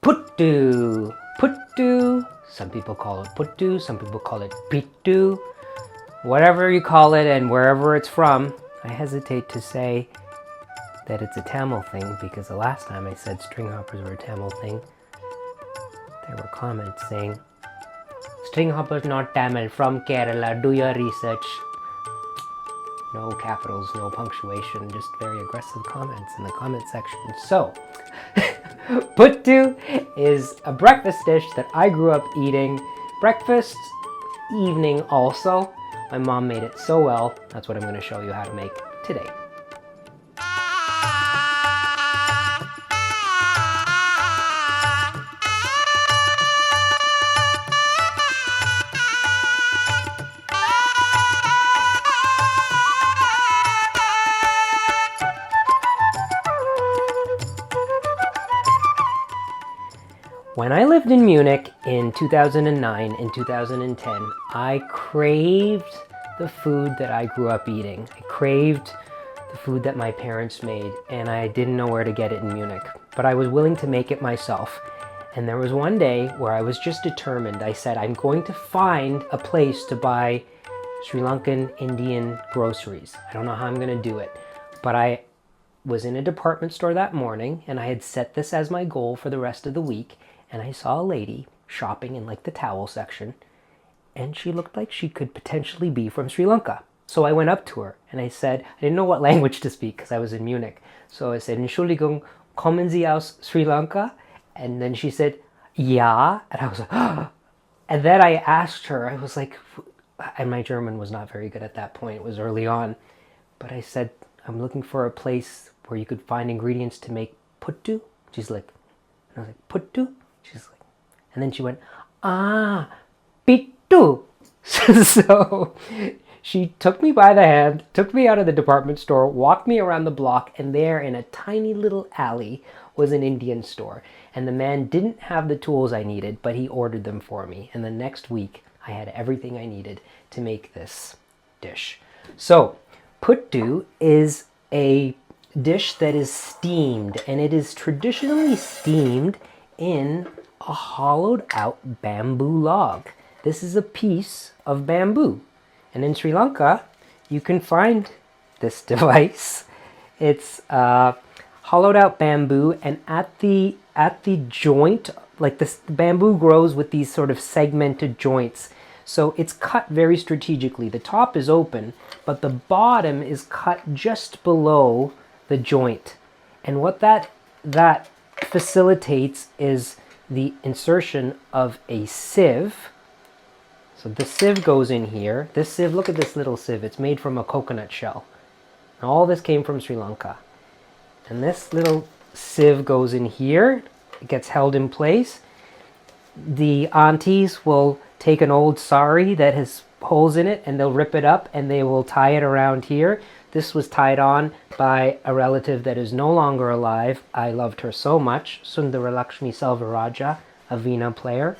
Puttu. Puttu. Some people call it Puttu, some people call it Pittu. Whatever you call it and wherever it's from, I hesitate to say that it's a Tamil thing because the last time I said string hoppers were a Tamil thing, there were comments saying, string hoppers not Tamil, from Kerala, do your research. No capitals, no punctuation, just very aggressive comments in the comment section. So, Puttu is a breakfast dish that I grew up eating. Breakfast, evening also. My mom made it so well. That's what I'm going to show you how to make today. When I lived in Munich in 2009 and 2010, I craved the food that I grew up eating. I craved the food that my parents made, and I didn't know where to get it in Munich. But I was willing to make it myself. And there was one day where I was just determined. I said, I'm going to find a place to buy Sri Lankan Indian groceries. I don't know how I'm going to do it. But I was in a department store that morning, and I had set this as my goal for the rest of the week. And I saw a lady shopping in like the towel section, and she looked like she could potentially be from Sri Lanka. So I went up to her and I said, I didn't know what language to speak because I was in Munich. So I said, Entschuldigung, kommen Sie aus Sri Lanka? And then she said, ja. And I was like, oh. And then I asked her, I was like, and my German was not very good at that point. It was early on. But I said, I'm looking for a place where you could find ingredients to make puttu. She's like, and I was like, puttu? She's like, and then she went, Pittu. So she took me by the hand, took me out of the department store, walked me around the block, and there in a tiny little alley was an Indian store. And the man didn't have the tools I needed, but he ordered them for me. And the next week, I had everything I needed to make this dish. So, puttu is a dish that is steamed, and it is traditionally steamed in a hollowed out bamboo log. This is a piece of bamboo. And in Sri Lanka, you can find this device. It's hollowed out bamboo, and at the joint, like this bamboo grows with these sort of segmented joints. So it's cut very strategically. The top is open, but the bottom is cut just below the joint. And what that facilitates is the insertion of a sieve. So the sieve goes in here. This sieve, look at this little sieve. It's made from a coconut shell. And all this came from Sri Lanka. And this little sieve goes in here. It gets held in place. The aunties will take an old sari that has holes in it, and they'll rip it up and they will tie it around here. This was tied on by a relative that is no longer alive. I loved her so much. Sundaralakshmi Selvaraja, a veena player.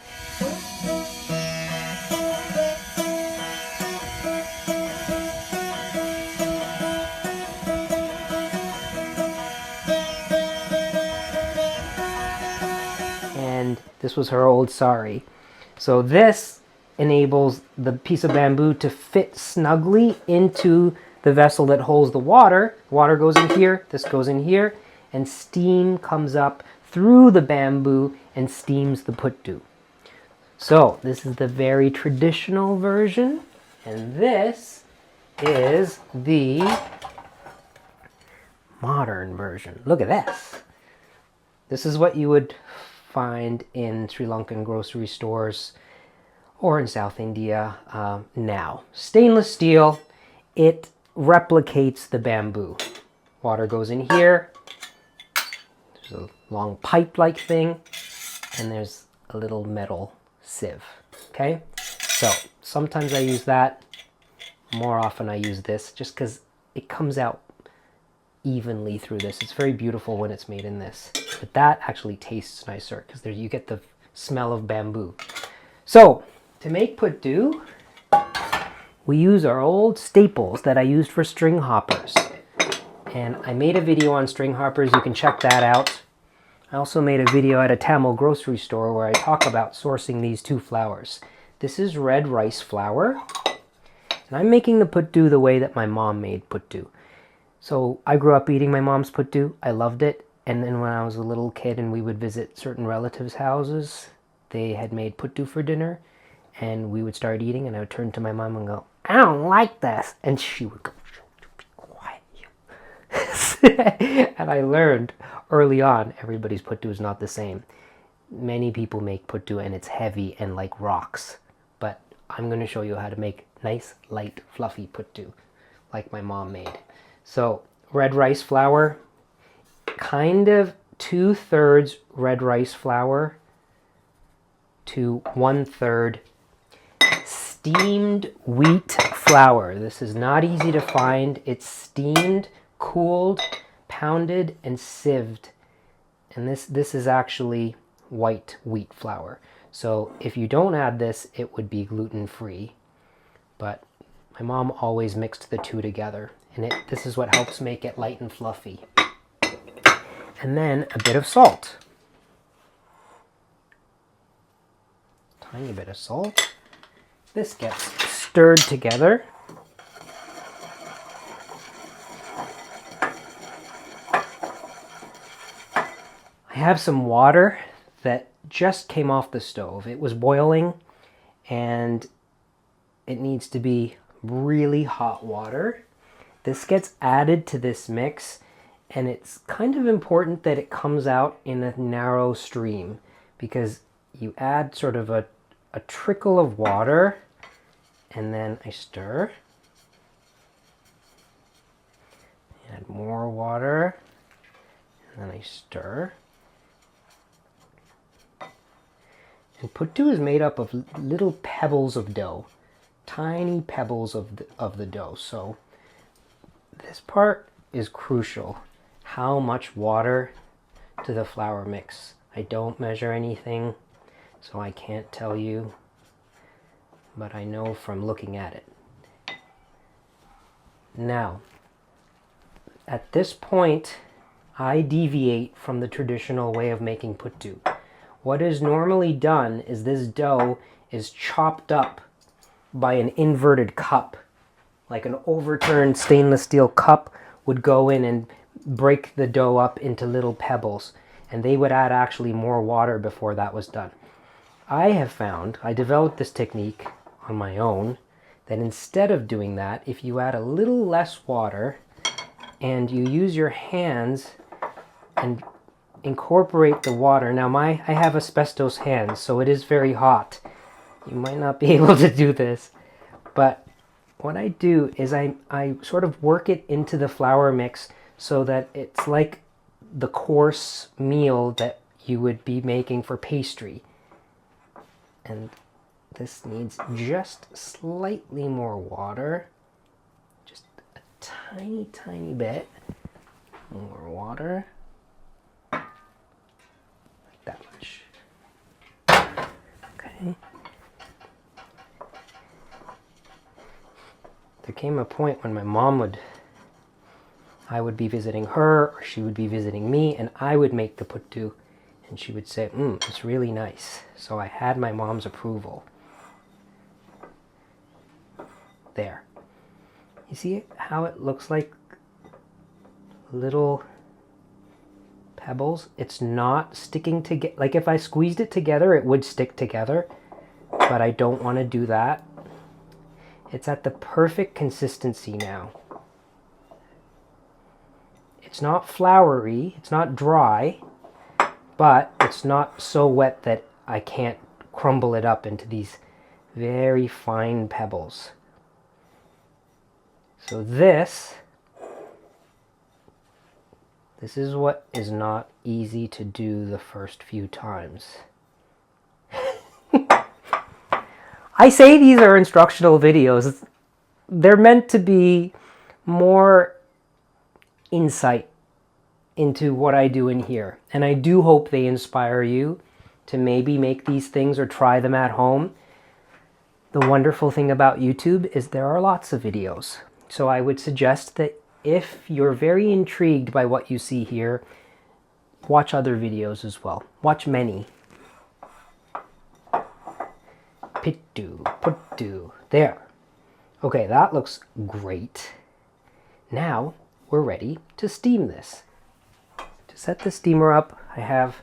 And this was her old sari. So this enables the piece of bamboo to fit snugly into the vessel that holds the water. Water goes in here, this goes in here, and steam comes up through the bamboo and steams the puttu. So this is the very traditional version, and this is the modern version. Look at this. This is what you would find in Sri Lankan grocery stores or in South India now. Stainless steel, it replicates the bamboo. Water goes in here. There's a long pipe-like thing, and there's a little metal sieve. Okay, so sometimes I use that. More often I use this just because it comes out evenly through this. It's very beautiful when it's made in this, but that actually tastes nicer because there you get the smell of bamboo. So to make puttu, we use our old staples that I used for string hoppers. And I made a video on string hoppers. You can check that out. I also made a video at a Tamil grocery store where I talk about sourcing these two flours. This is red rice flour, and I'm making the puttu the way that my mom made puttu. So I grew up eating my mom's puttu. I loved it. And then when I was a little kid and we would visit certain relatives' houses, they had made puttu for dinner, and we would start eating, and I would turn to my mom and go, "I don't like this." And she would go, "Be quiet, you." And I learned early on, everybody's puttu is not the same. Many people make puttu and it's heavy and like rocks. But I'm going to show you how to make nice, light, fluffy puttu like my mom made. So red rice flour, kind of 2/3 red rice flour to 1/3 steamed wheat flour. This is not easy to find. It's steamed, cooled, pounded, and sieved. And this is actually white wheat flour. So if you don't add this, it would be gluten-free. But my mom always mixed the two together. And this is what helps make it light and fluffy. And then a bit of salt. Tiny bit of salt. This gets stirred together. I have some water that just came off the stove. It was boiling, and it needs to be really hot water. This gets added to this mix, and it's kind of important that it comes out in a narrow stream, because you add sort of a trickle of water, and then I stir. Add more water, and then I stir. And puttu is made up of little pebbles of dough, tiny pebbles of the dough. So this part is crucial. How much water to the flour mix? I don't measure anything, so I can't tell you, but I know from looking at it. Now, at this point, I deviate from the traditional way of making puttu. What is normally done is this dough is chopped up by an inverted cup. Like an overturned stainless steel cup would go in and break the dough up into little pebbles. And they would add actually more water before that was done. I have found, I developed this technique on my own, that instead of doing that, if you add a little less water and you use your hands and incorporate the water. Now I have asbestos hands, so it is very hot. You might not be able to do this, but what I do is I sort of work it into the flour mix so that it's like the course meal that you would be making for pastry. And this needs just slightly more water, just a tiny bit more water. That much. Okay. There came a point when my mom I would be visiting her, or she would be visiting me, and I would make the puttu, and she would say, it's really nice. So I had my mom's approval. There. You see how it looks like little pebbles? It's not sticking together. Like if I squeezed it together, it would stick together, but I don't want to do that. It's at the perfect consistency now. It's not floury, it's not dry, but it's not so wet that I can't crumble it up into these very fine pebbles. So this is what is not easy to do the first few times. I say these are instructional videos. They're meant to be more insight into what I do in here. And I do hope they inspire you to maybe make these things or try them at home. The wonderful thing about YouTube is there are lots of videos. So I would suggest that if you're very intrigued by what you see here, watch other videos as well. Watch many. Pittu, Puttu. There. Okay, that looks great. Now we're ready to steam this. To set the steamer up, I have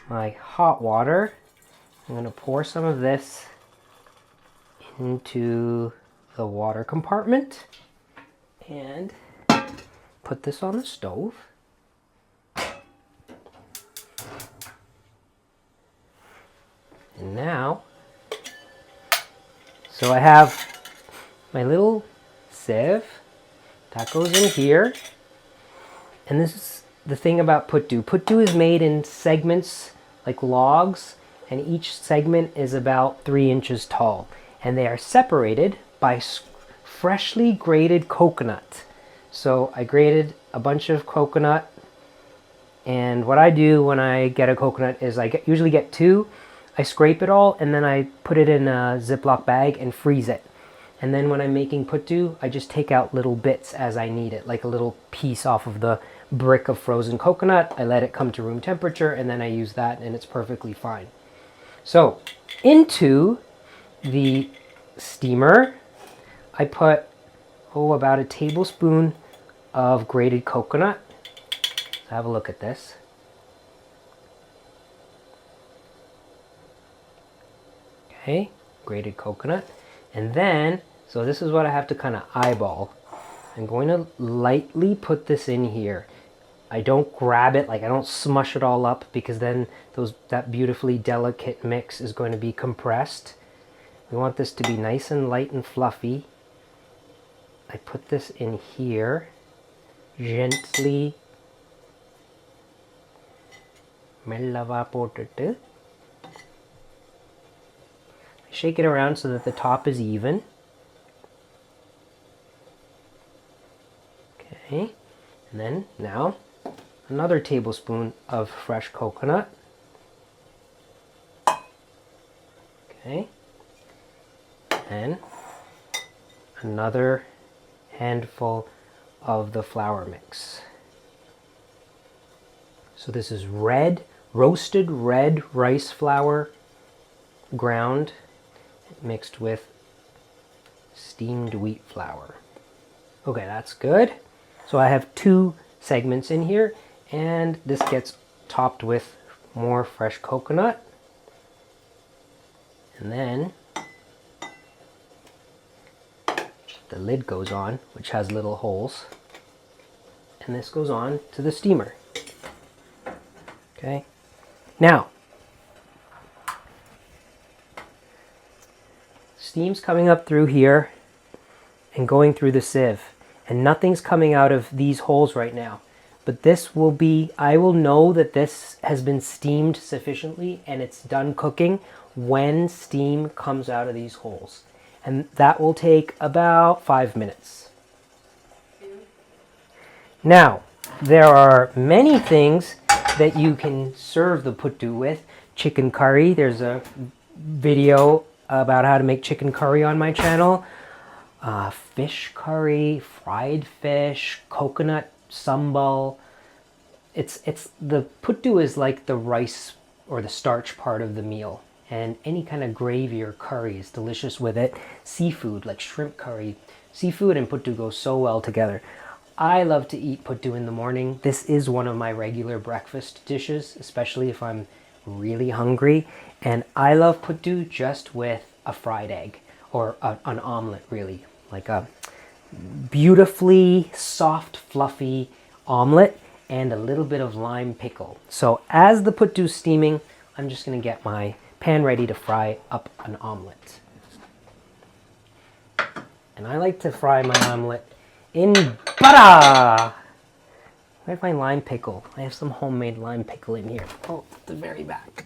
my hot water. I'm going to pour some of this into the water compartment and put this on the stove. And now, so I have my little sieve that goes in here. And this is the thing about Puttu. Puttu is made in segments like logs, and each segment is about 3 inches tall. And they are separated by freshly grated coconut. So I grated a bunch of coconut, and what I do when I get a coconut is I usually get 2. I scrape it all, and then I put it in a Ziploc bag and freeze it. And then when I'm making Puttu, I just take out little bits as I need it, like a little piece off of the brick of frozen coconut. I let it come to room temperature, and then I use that, and it's perfectly fine. So into the steamer, I put, about a tablespoon of grated coconut. So have a look at this. Okay, grated coconut. And then, so this is what I have to kind of eyeball. I'm going to lightly put this in here. I don't grab it, like I don't smush it all up, because then that beautifully delicate mix is going to be compressed. We want this to be nice and light and fluffy. I put this in here, gently. Shake it around so that the top is even. Okay, and then now another tablespoon of fresh coconut. Okay, and another handful of the flour mix. So this is roasted red rice flour, ground, mixed with steamed wheat flour. Okay, that's good. So I have 2 segments in here, and this gets topped with more fresh coconut. And then the lid goes on, which has little holes, and this goes on to the steamer. Okay, now steam's coming up through here and going through the sieve, and nothing's coming out of these holes right now. But this will be, I will know that this has been steamed sufficiently and it's done cooking when steam comes out of these holes. And that will take about 5 minutes. Now, there are many things that you can serve the Puttu with. Chicken curry, there's a video about how to make chicken curry on my channel. Fish curry, fried fish, coconut sambal. It's the Puttu is like the rice or the starch part of the meal, and any kind of gravy or curry is delicious with it. Seafood, like shrimp curry. Seafood and Puttu go so well together. I love to eat Puttu in the morning. This is one of my regular breakfast dishes, especially if I'm really hungry. And I love Puttu just with a fried egg, or an omelet, really. Like a beautifully soft, fluffy omelet and a little bit of lime pickle. So as the Puttu's steaming, I'm just going to get my pan ready to fry up an omelet. And I like to fry my omelet in butter. Where's my lime pickle? I have some homemade lime pickle in here. Oh, at the very back.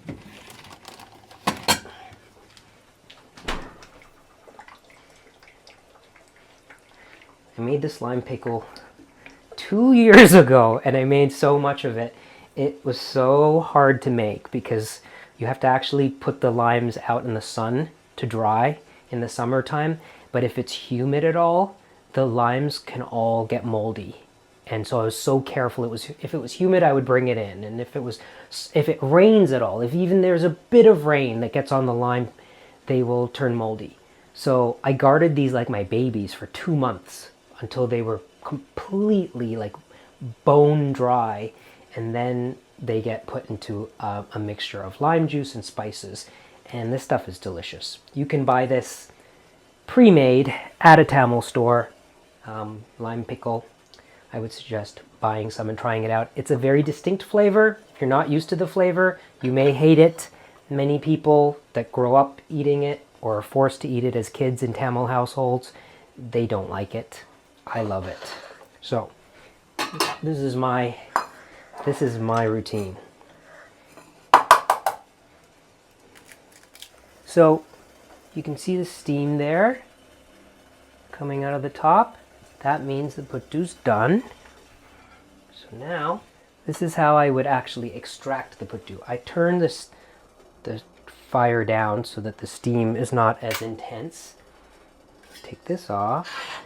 I made this lime pickle 2 years ago, and I made so much of it. It was so hard to make because you have to actually put the limes out in the sun to dry in the summertime. But if it's humid at all, the limes can all get moldy. And so I was so careful. If it was humid, I would bring it in. And if it rains at all, if even there's a bit of rain that gets on the lime, they will turn moldy. So I guarded these like my babies for 2 months until they were completely like bone dry. And then they get put into a mixture of lime juice and spices. And this stuff is delicious. You can buy this pre-made at a Tamil store, lime pickle. I would suggest buying some and trying it out. It's a very distinct flavor. If you're not used to the flavor, you may hate it. Many people that grow up eating it or are forced to eat it as kids in Tamil households, they don't like it. I love it. So this is my routine. So you can see the steam there coming out of the top. That means the puttu's done. So now, this is how I would actually extract the puttu. I turn the fire down so that the steam is not as intense. Take this off,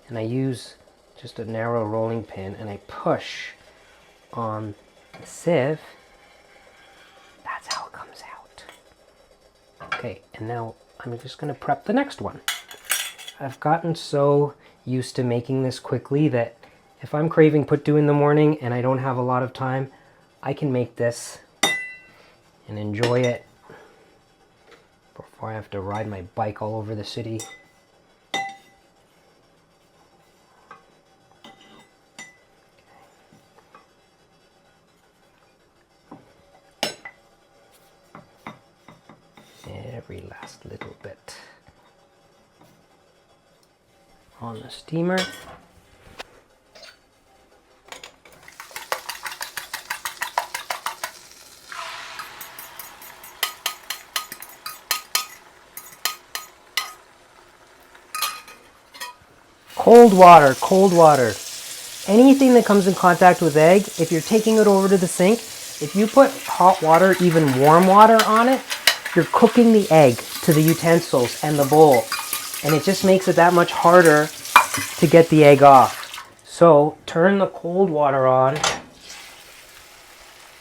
and I use just a narrow rolling pin, and I push on the sieve. That's how it comes out. Okay, and now I'm just going to prep the next one. I've gotten so used to making this quickly that if I'm craving puttu in the morning and I don't have a lot of time, I can make this and enjoy it before I have to ride my bike all over the city. Every last little bit on the steamer. Cold water, cold water. Anything that comes in contact with egg, if you're taking it over to the sink, if you put hot water, even warm water on it, you're cooking the egg to the utensils and the bowl. And it just makes it that much harder to get the egg off. So turn the cold water on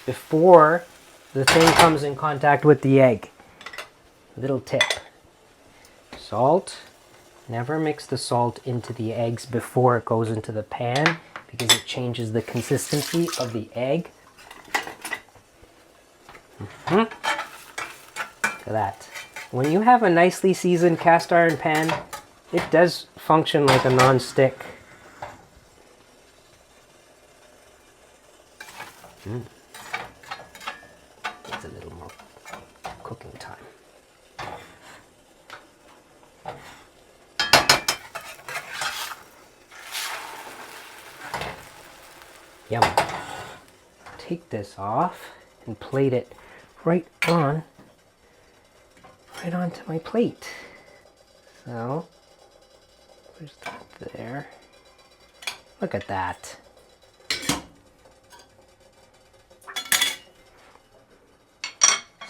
before the thing comes in contact with the egg. Little tip. Salt. Never mix the salt into the eggs before it goes into the pan because it changes the consistency of the egg. Look at that. When you have a nicely seasoned cast iron pan, it does function like a non-stick. Needs a little more cooking time. Yum. Take this off and plate it right onto my plate. So, there's that there. Look at that.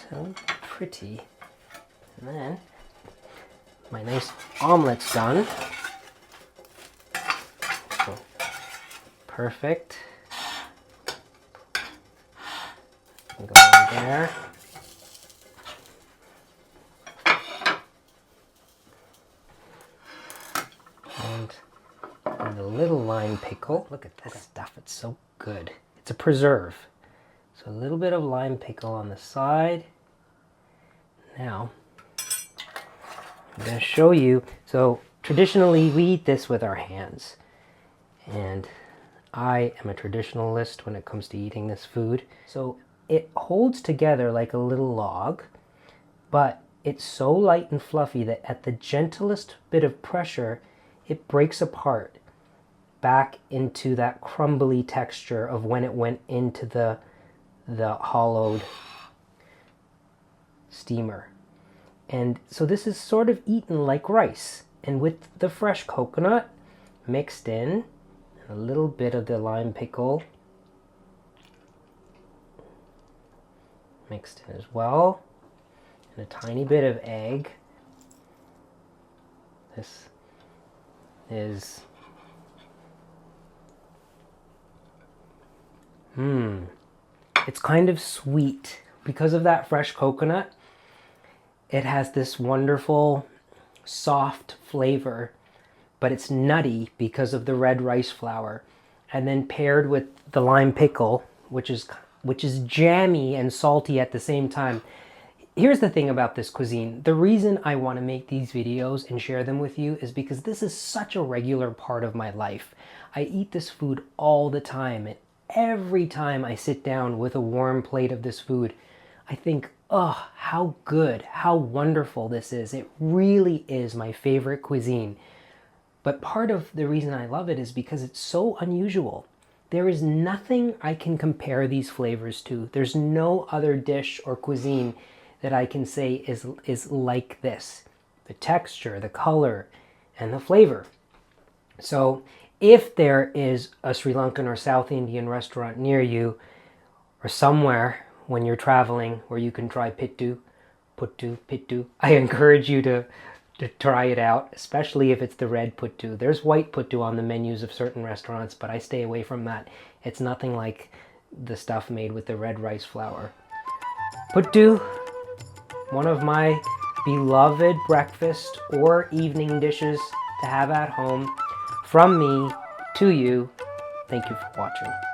So pretty. And then, my nice omelet's done. So, perfect. Go in there. And the little lime pickle. Look at this stuff, it's so good. It's a preserve. So a little bit of lime pickle on the side. Now, I'm going to show you. So traditionally we eat this with our hands. And I am a traditionalist when it comes to eating this food. So it holds together like a little log, but it's so light and fluffy that at the gentlest bit of pressure, it breaks apart back into that crumbly texture of when it went into the hollowed steamer. And so this is sort of eaten like rice. And with the fresh coconut mixed in, a little bit of the lime pickle mixed in as well, and a tiny bit of egg. This is It's kind of sweet. Because of that fresh coconut, it has this wonderful, soft flavor, but it's nutty because of the red rice flour. And then paired with the lime pickle, which is jammy and salty at the same time. Here's the thing about this cuisine. The reason I want to make these videos and share them with you is because this is such a regular part of my life. I eat this food all the time, and every time I sit down with a warm plate of this food, I think, oh, how good, how wonderful this is. It really is my favorite cuisine. But part of the reason I love it is because it's so unusual. There is nothing I can compare these flavors to. There's no other dish or cuisine that I can say is like this. The texture, the color, and the flavor. So if there is a Sri Lankan or South Indian restaurant near you, or somewhere when you're traveling where you can try Pittu, Pittu, I encourage you to try it out, especially if it's the red Puttu. There's white Puttu on the menus of certain restaurants, but I stay away from that. It's nothing like the stuff made with the red rice flour. Puttu, one of my beloved breakfast or evening dishes to have at home. From me to you, thank you for watching.